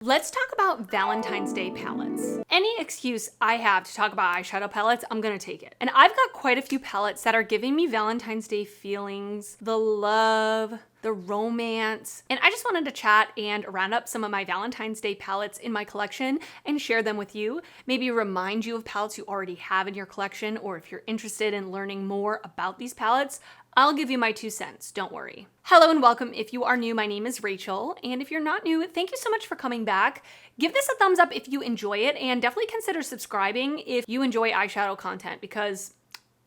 Let's talk about Valentine's Day palettes. Any excuse I have to talk about eyeshadow palettes, I'm gonna take it. And I've got quite a few palettes that are giving me Valentine's Day feelings, the love, the romance. And I just wanted to chat and round up some of my Valentine's Day palettes in my collection and share them with you. Maybe remind you of palettes you already have in your collection, or if you're interested in learning more about these palettes, I'll give you my 2 cents, don't worry. Hello and welcome. If you are new, my name is Rachel. And if you're not new, thank you so much for coming back. Give this a thumbs up if you enjoy it, and definitely consider subscribing if you enjoy eyeshadow content, because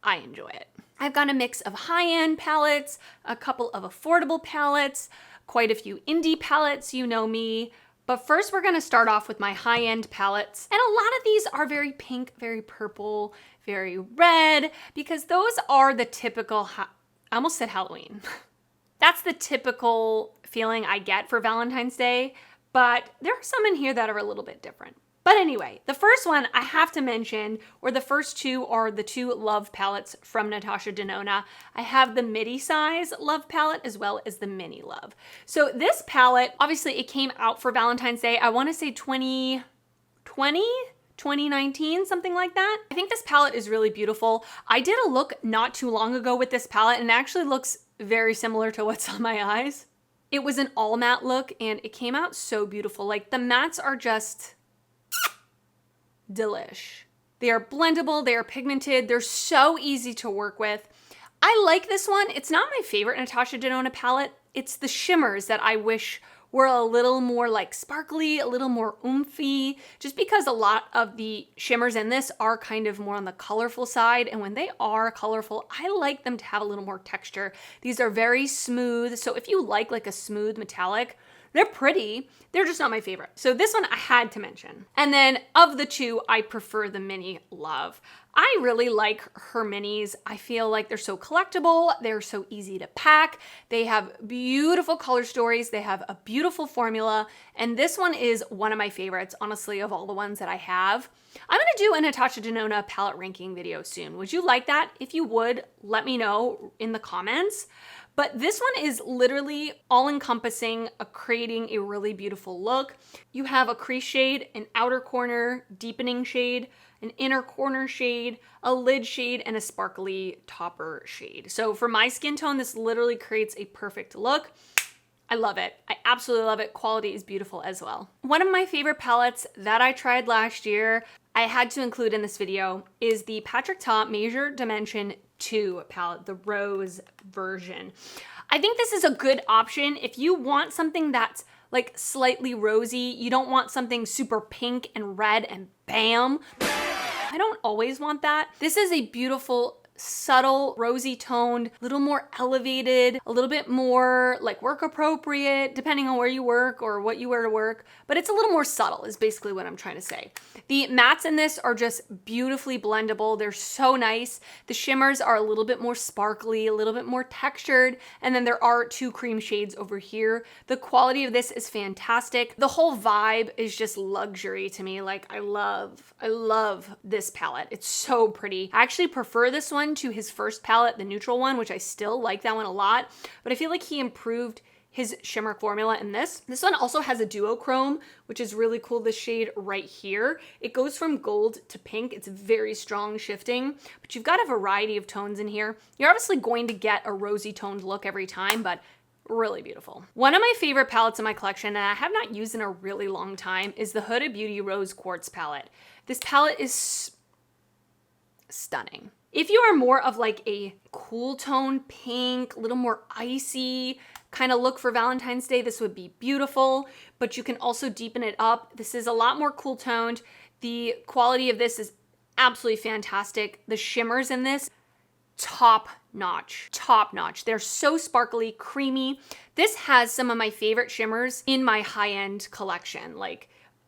I enjoy it. I've got a mix of high-end palettes, a couple of affordable palettes, quite a few indie palettes, you know me. But first we're gonna start off with my high-end palettes. And a lot of these are very pink, very purple, very red, because those are the typical, I almost said Halloween. That's the typical feeling I get for Valentine's Day, but there are some in here that are a little bit different. But anyway, the first one I have to mention, or the first two, are the 2 Love palettes from Natasha Denona. I have the midi size Love palette as well as the mini Love. So this palette, obviously it came out for Valentine's Day, I wanna say 2020? 2019, something like that. I think this palette is really beautiful. I did a look not too long ago with this palette and it actually looks very similar to what's on my eyes. It was an all matte look and it came out so beautiful. Like the mattes are just delish. They are blendable, they are pigmented, they're so easy to work with. I like this one. It's not my favorite Natasha Denona palette. It's the shimmers that I wish were a little more like sparkly, a little more oomphy, just because a lot of the shimmers in this are kind of more on the colorful side. And when they are colorful, I like them to have a little more texture. These are very smooth. So if you like a smooth metallic, they're pretty, they're just not my favorite. So this one I had to mention. And then of the 2, I prefer the mini Love. I really like her minis. I feel like they're so collectible, they're so easy to pack, they have beautiful color stories, they have a beautiful formula, and this one is one of my favorites, honestly, of all the ones that I have. I'm gonna do a Natasha Denona palette ranking video soon. Would you like that? If you would, let me know in the comments. But this one is literally all-encompassing, creating a really beautiful look. You have a crease shade, an outer corner deepening shade, an inner corner shade, a lid shade, and a sparkly topper shade. So for my skin tone, this literally creates a perfect look. I love it. I absolutely love it. Quality is beautiful as well. One of my favorite palettes that I tried last year, I had to include in this video, is the Patrick Ta Measure Dimension 2 palette, the rose version. I think this is a good option if you want something that's like slightly rosy. You don't want something super pink and red and bam. I don't always want that. This is a beautiful, subtle, rosy toned, little more elevated, a little bit more like work appropriate, depending on where you work or what you wear to work, but it's a little more subtle is basically what I'm trying to say. The mattes in this are just beautifully blendable. They're so nice. The shimmers are a little bit more sparkly, a little bit more textured, and then there are 2 cream shades over here. The quality of this is fantastic. The whole vibe is just luxury to me. Like I love this palette. It's so pretty. I actually prefer this one to his first palette, the neutral one, which I still like that one a lot, but I feel like he improved his shimmer formula in this. This one also has a duochrome, which is really cool, this shade right here. It goes from gold to pink. It's very strong shifting, but you've got a variety of tones in here. You're obviously going to get a rosy toned look every time, but really beautiful. One of my favorite palettes in my collection, and I have not used in a really long time, is the Huda Beauty Rose Quartz palette. This palette is stunning. If you are more of like a cool tone pink, a little more icy kind of look for Valentine's Day, this would be beautiful, but you can also deepen it up. This is a lot more cool toned. The quality of this is absolutely fantastic. The shimmers in this, top notch, top notch. They're so sparkly, creamy. This has some of my favorite shimmers in my high-end collection,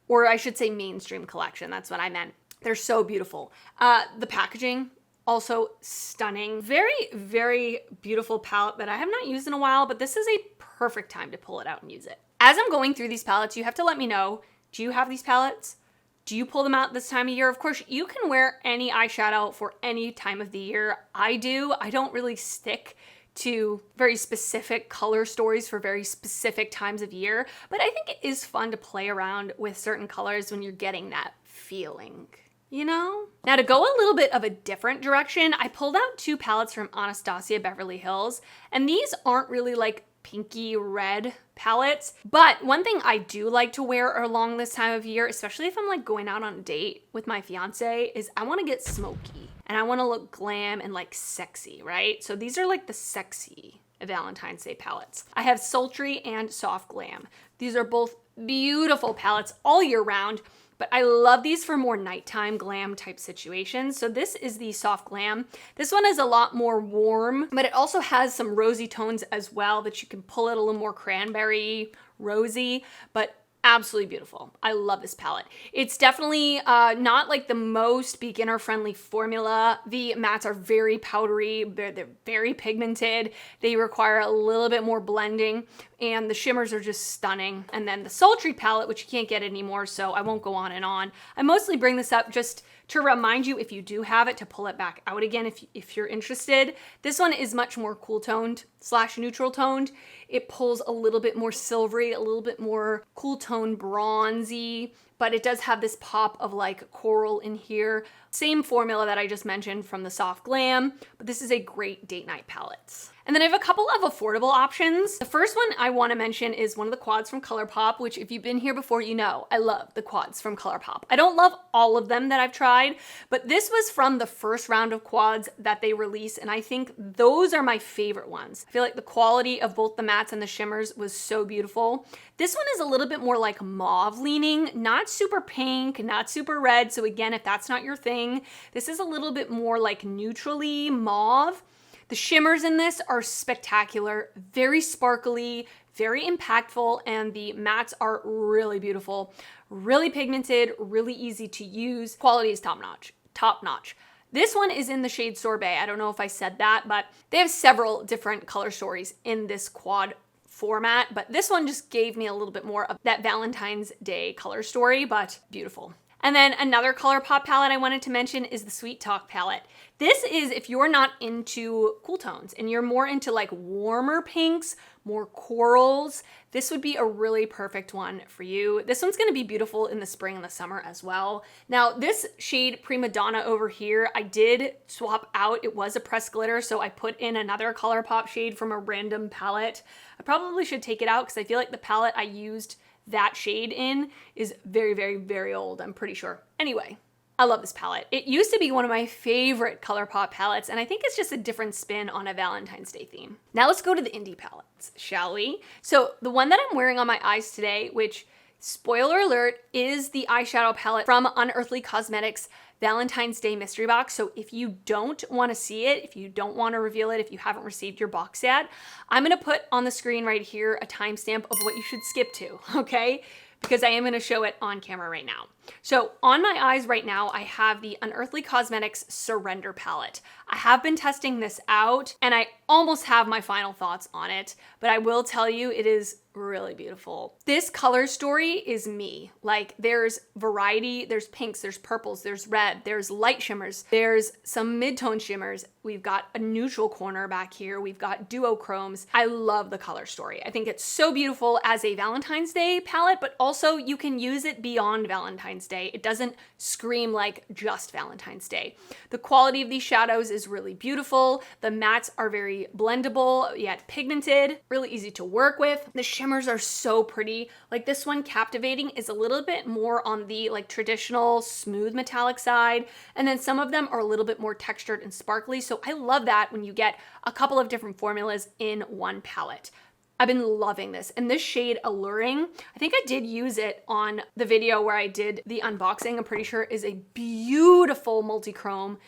or I should say mainstream collection. That's what I meant. They're so beautiful. The packaging, also stunning. Very, very beautiful palette that I have not used in a while, but this is a perfect time to pull it out and use it. As I'm going through these palettes, you have to let me know, do you have these palettes? Do you pull them out this time of year? Of course, you can wear any eyeshadow for any time of the year. I do. I don't really stick to very specific color stories for very specific times of year, but I think it is fun to play around with certain colors when you're getting that feeling, you know? Now to go a little bit of a different direction, I pulled out 2 palettes from Anastasia Beverly Hills, and these aren't really like pinky red palettes, but one thing I do like to wear along this time of year, especially if I'm like going out on a date with my fiance, is I want to get smoky and I want to look glam and like sexy, right? So these are like the sexy Valentine's Day palettes. I have Sultry and Soft Glam. These are both beautiful palettes all year round, but I love these for more nighttime glam type situations. So this is the Soft Glam. This one is a lot more warm, but it also has some rosy tones as well that you can pull it a little more cranberry rosy, but absolutely beautiful. I love this palette. It's definitely not like the most beginner friendly formula. The mattes are very powdery, they're very pigmented. They require a little bit more blending, and the shimmers are just stunning. And then the Sultry palette, which you can't get anymore, so I won't go on and on. I mostly bring this up just to remind you, if you do have it, to pull it back out again if you're interested. This one is much more cool toned / neutral toned. It pulls a little bit more silvery, a little bit more cool tone bronzy, but it does have this pop of like coral in here. Same formula that I just mentioned from the Soft Glam, but this is a great date night palette. And then I have a couple of affordable options. The first one I want to mention is one of the quads from ColourPop, which if you've been here before, you know I love the quads from ColourPop. I don't love all of them that I've tried, but this was from the first round of quads that they released, and I think those are my favorite ones. I feel like the quality of both the mattes and the shimmers was so beautiful. This one is a little bit more like mauve leaning, not super pink, not super red. So again, if that's not your thing, this is a little bit more like neutrally mauve. The shimmers in this are spectacular, very sparkly, very impactful, and the mattes are really beautiful, really pigmented, really easy to use. Quality is top notch, top notch. This one is in the shade Sorbet. I don't know if I said that, but they have several different color stories in this quad format, but this one just gave me a little bit more of that Valentine's Day color story, but beautiful. And then another ColourPop palette I wanted to mention is the Sweet Talk palette. This is if you're not into cool tones and you're more into like warmer pinks, more corals, this would be a really perfect one for you. This one's gonna be beautiful in the spring and the summer as well. Now this shade Prima Donna over here, I did swap out. It was a pressed glitter, so I put in another ColourPop shade from a random palette. I probably should take it out because I feel like the palette I used that shade in is very, very, very old, I'm pretty sure. Anyway, I love this palette. It used to be one of my favorite ColourPop palettes, and I think it's just a different spin on a Valentine's Day theme. Now let's go to the indie palettes, shall we? So the one that I'm wearing on my eyes today, which, spoiler alert, is the eyeshadow palette from Unearthly Cosmetics Valentine's Day mystery box. So if you don't want to see it, if you don't want to reveal it, if you haven't received your box yet, I'm going to put on the screen right here a timestamp of what you should skip to, okay? Because I am going to show it on camera right now. So on my eyes right now, I have the Unearthly Cosmetics Surrender palette. I have been testing this out and I almost have my final thoughts on it, but I will tell you it is really beautiful. This color story is me. Like there's variety, there's pinks, there's purples, there's red, there's light shimmers, there's some mid-tone shimmers. We've got a neutral corner back here. We've got duochromes. I love the color story. I think it's so beautiful as a Valentine's Day palette, but also you can use it beyond Valentine's Day. It doesn't scream like just Valentine's Day. The quality of these shadows is really beautiful. The mattes are very blendable yet pigmented, really easy to work with. The shimmers are so pretty. Like this one, Captivating, is a little bit more on the like traditional smooth metallic side, and then some of them are a little bit more textured and sparkly. So I love that when you get a couple of different formulas in one palette. I've been loving this. And this shade Alluring, I think I did use it on the video where I did the unboxing. I'm pretty sure is a beautiful multi-chrome.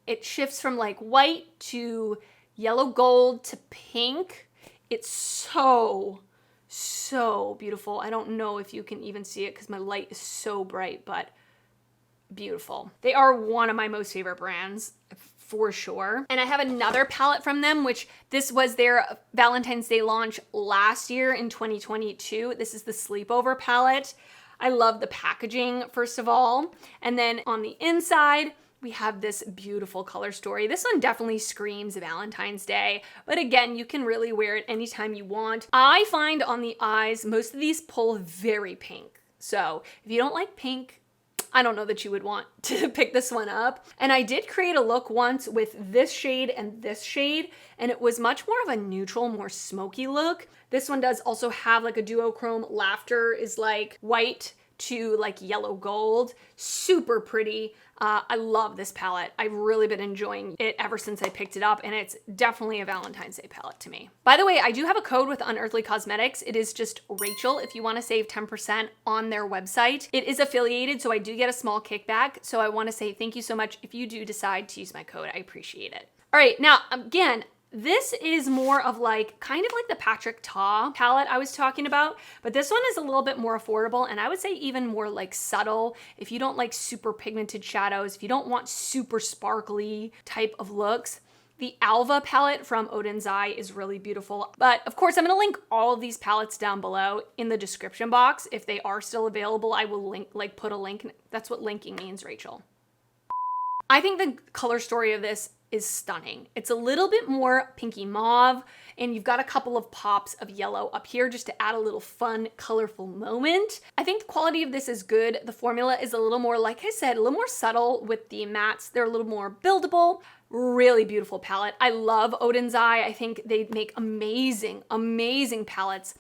It shifts from like white to yellow gold to pink. It's so beautiful. I don't know if you can even see it because my light is so bright, but beautiful. They are one of my most favorite brands for sure. And I have another palette from them, which this was their Valentine's Day launch last year in 2022. This is the Sleepover palette. I love the packaging, first of all. And then on the inside, we have this beautiful color story. This one definitely screams Valentine's Day, but again, you can really wear it anytime you want. I find on the eyes, most of these pull very pink. So if you don't like pink, I don't know that you would want to pick this one up. And I did create a look once with this shade, and it was much more of a neutral, more smoky look. This one does also have like a duochrome. Laughter is like white to like yellow gold. Super pretty. I love this palette. I've really been enjoying it ever since I picked it up, and it's definitely a Valentine's Day palette to me. By the way, I do have a code with Unearthly Cosmetics. It is just Rachel if you want to save 10% on their website. It is affiliated, so I do get a small kickback. So I want to say thank you so much if you do decide to use my code. I appreciate it. All right, now again, this is more of like, kind of like the Patrick Ta palette I was talking about, but this one is a little bit more affordable, and I would say even more like subtle. If you don't like super pigmented shadows, if you don't want super sparkly type of looks, the Alva palette from Odin's Eye is really beautiful. But of course, I'm gonna link all of these palettes down below in the description box. If they are still available, I will put a link. That's what linking means, Rachel. I think the color story of this is stunning. It's a little bit more pinky mauve, and you've got a couple of pops of yellow up here just to add a little fun, colorful moment. I think the quality of this is good. The formula is a little more, like I said, a little more subtle with the mattes. They're a little more buildable. Really beautiful palette. I love Odin's Eye. I think they make amazing, amazing palettes.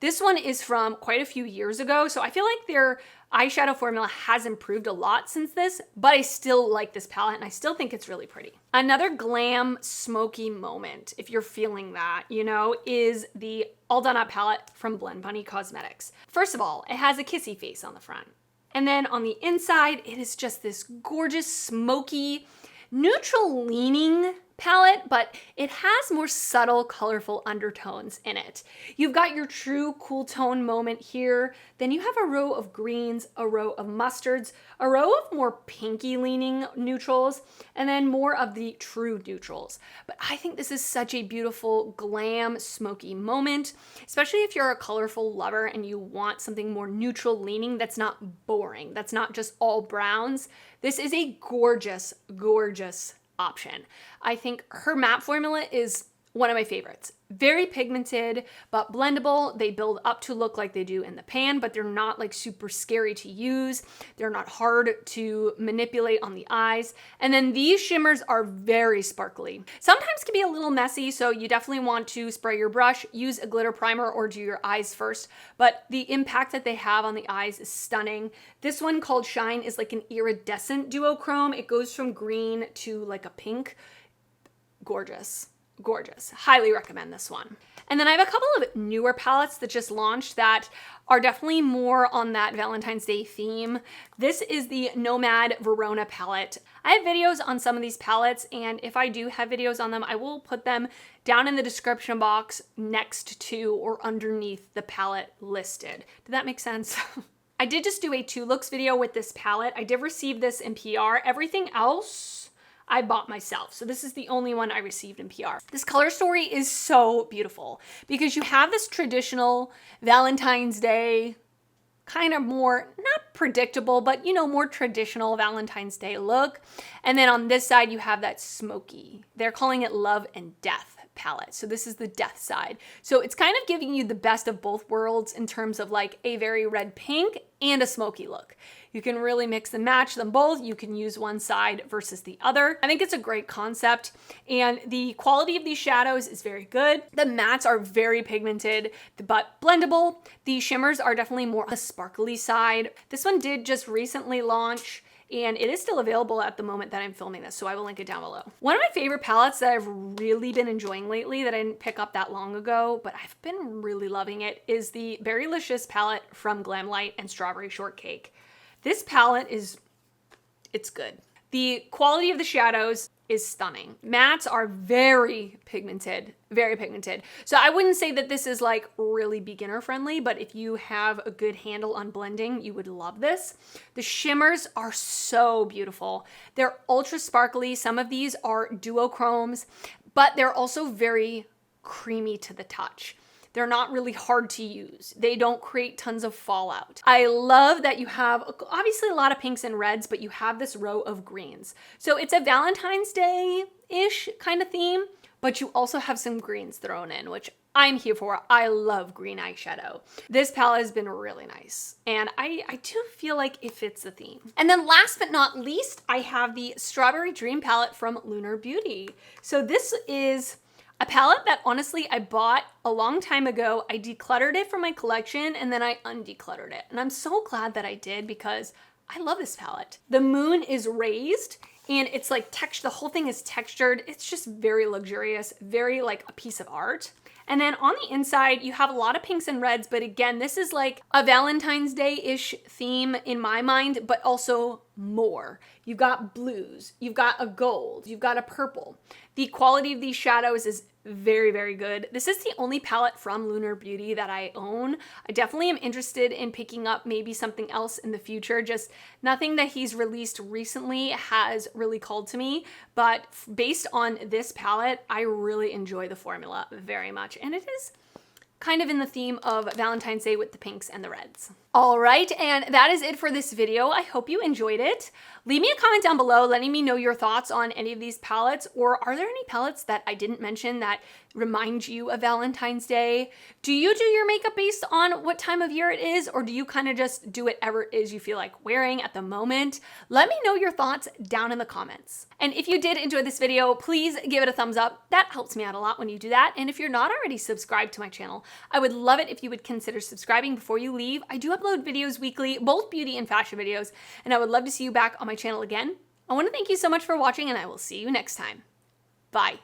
This one is from quite a few years ago, so I feel like their eyeshadow formula has improved a lot since this, but I still like this palette, and I still think it's really pretty. Another glam, smoky moment, if you're feeling that, you know, is the All Done Up palette from Blend Bunny Cosmetics. First of all, it has a kissy face on the front. And then on the inside, it is just this gorgeous, smoky, neutral leaning palette, but it has more subtle, colorful undertones in it. You've got your true cool tone moment here. Then you have a row of greens, a row of mustards, a row of more pinky leaning neutrals, and then more of the true neutrals. But I think this is such a beautiful glam, smoky moment, especially if you're a colorful lover and you want something more neutral leaning that's not boring, that's not just all browns. This is a gorgeous, gorgeous option. I think her matte formula is one of my favorites. Very pigmented, but blendable. They build up to look like they do in the pan, but they're not like super scary to use. They're not hard to manipulate on the eyes. And then these shimmers are very sparkly. Sometimes can be a little messy, so you definitely want to spray your brush, use a glitter primer, or do your eyes first. But the impact that they have on the eyes is stunning. This one called Shine is like an iridescent duochrome. It goes from green to like a pink. Gorgeous. Gorgeous. Highly recommend this one. And then I have a couple of newer palettes that just launched that are definitely more on that Valentine's Day theme. This is the Nomad Verona palette. I have videos on some of these palettes, and if I do have videos on them, I will put them down in the description box next to or underneath the palette listed. Did that make sense? I did just do a 2 looks video with this palette. I did receive this in PR. Everything else I bought myself. So this is the only one I received in PR. This color story is so beautiful because you have this traditional Valentine's Day, kind of more, not predictable, but you know, more traditional Valentine's Day look. And then on this side, you have that smoky. They're calling it Love and Death palette. So this is the death side. So it's kind of giving you the best of both worlds in terms of like a very red pink and a smoky look. You can really mix and match them both. You can use one side versus the other. I think it's a great concept, and the quality of these shadows is very good. The mattes are very pigmented, but blendable. The shimmers are definitely more on the sparkly side. This one did just recently launch, and it is still available at the moment that I'm filming this, so I will link it down below. One of my favorite palettes that I've really been enjoying lately that I didn't pick up that long ago, but I've been really loving it, is the Berrylicious palette from Glamlight and Strawberry Shortcake. This palette it's good. The quality of the shadows is stunning. Mattes are very pigmented, very pigmented. So I wouldn't say that this is like really beginner friendly, but if you have a good handle on blending, you would love this. The shimmers are so beautiful. They're ultra sparkly. Some of these are duochromes, but they're also very creamy to the touch. They're not really hard to use. They don't create tons of fallout. I love that you have obviously a lot of pinks and reds, but you have this row of greens. So it's a Valentine's Day-ish kind of theme, but you also have some greens thrown in, which I'm here for. I love green eyeshadow. This palette has been really nice, and I do feel like it fits the theme. And then last but not least, I have the Strawberry Dream palette from Lunar Beauty. So this is a palette that honestly I bought a long time ago. I decluttered it from my collection and then I undecluttered it. And I'm so glad that I did because I love this palette. The moon is raised and it's like the whole thing is textured. It's just very luxurious, very like a piece of art. And then on the inside, you have a lot of pinks and reds, but again, this is like a Valentine's Day-ish theme in my mind, but also more. You've got blues, you've got a gold, you've got a purple. The quality of these shadows is very, very good. This is the only palette from Lunar Beauty that I own. I definitely am interested in picking up maybe something else in the future. Just nothing that he's released recently has really called to me, but based on this palette, I really enjoy the formula very much. And it is kind of in the theme of Valentine's Day with the pinks and the reds. All right, and that is it for this video. I hope you enjoyed it. Leave me a comment down below letting me know your thoughts on any of these palettes, or are there any palettes that I didn't mention that remind you of Valentine's Day? Do you do your makeup based on what time of year it is, or do you kind of just do whatever it is you feel like wearing at the moment? Let me know your thoughts down in the comments. And if you did enjoy this video, please give it a thumbs up. That helps me out a lot when you do that. And if you're not already subscribed to my channel, I would love it if you would consider subscribing before you leave. I do upload videos weekly, both beauty and fashion videos, and I would love to see you back on my channel again. I want to thank you so much for watching, and I will see you next time. Bye.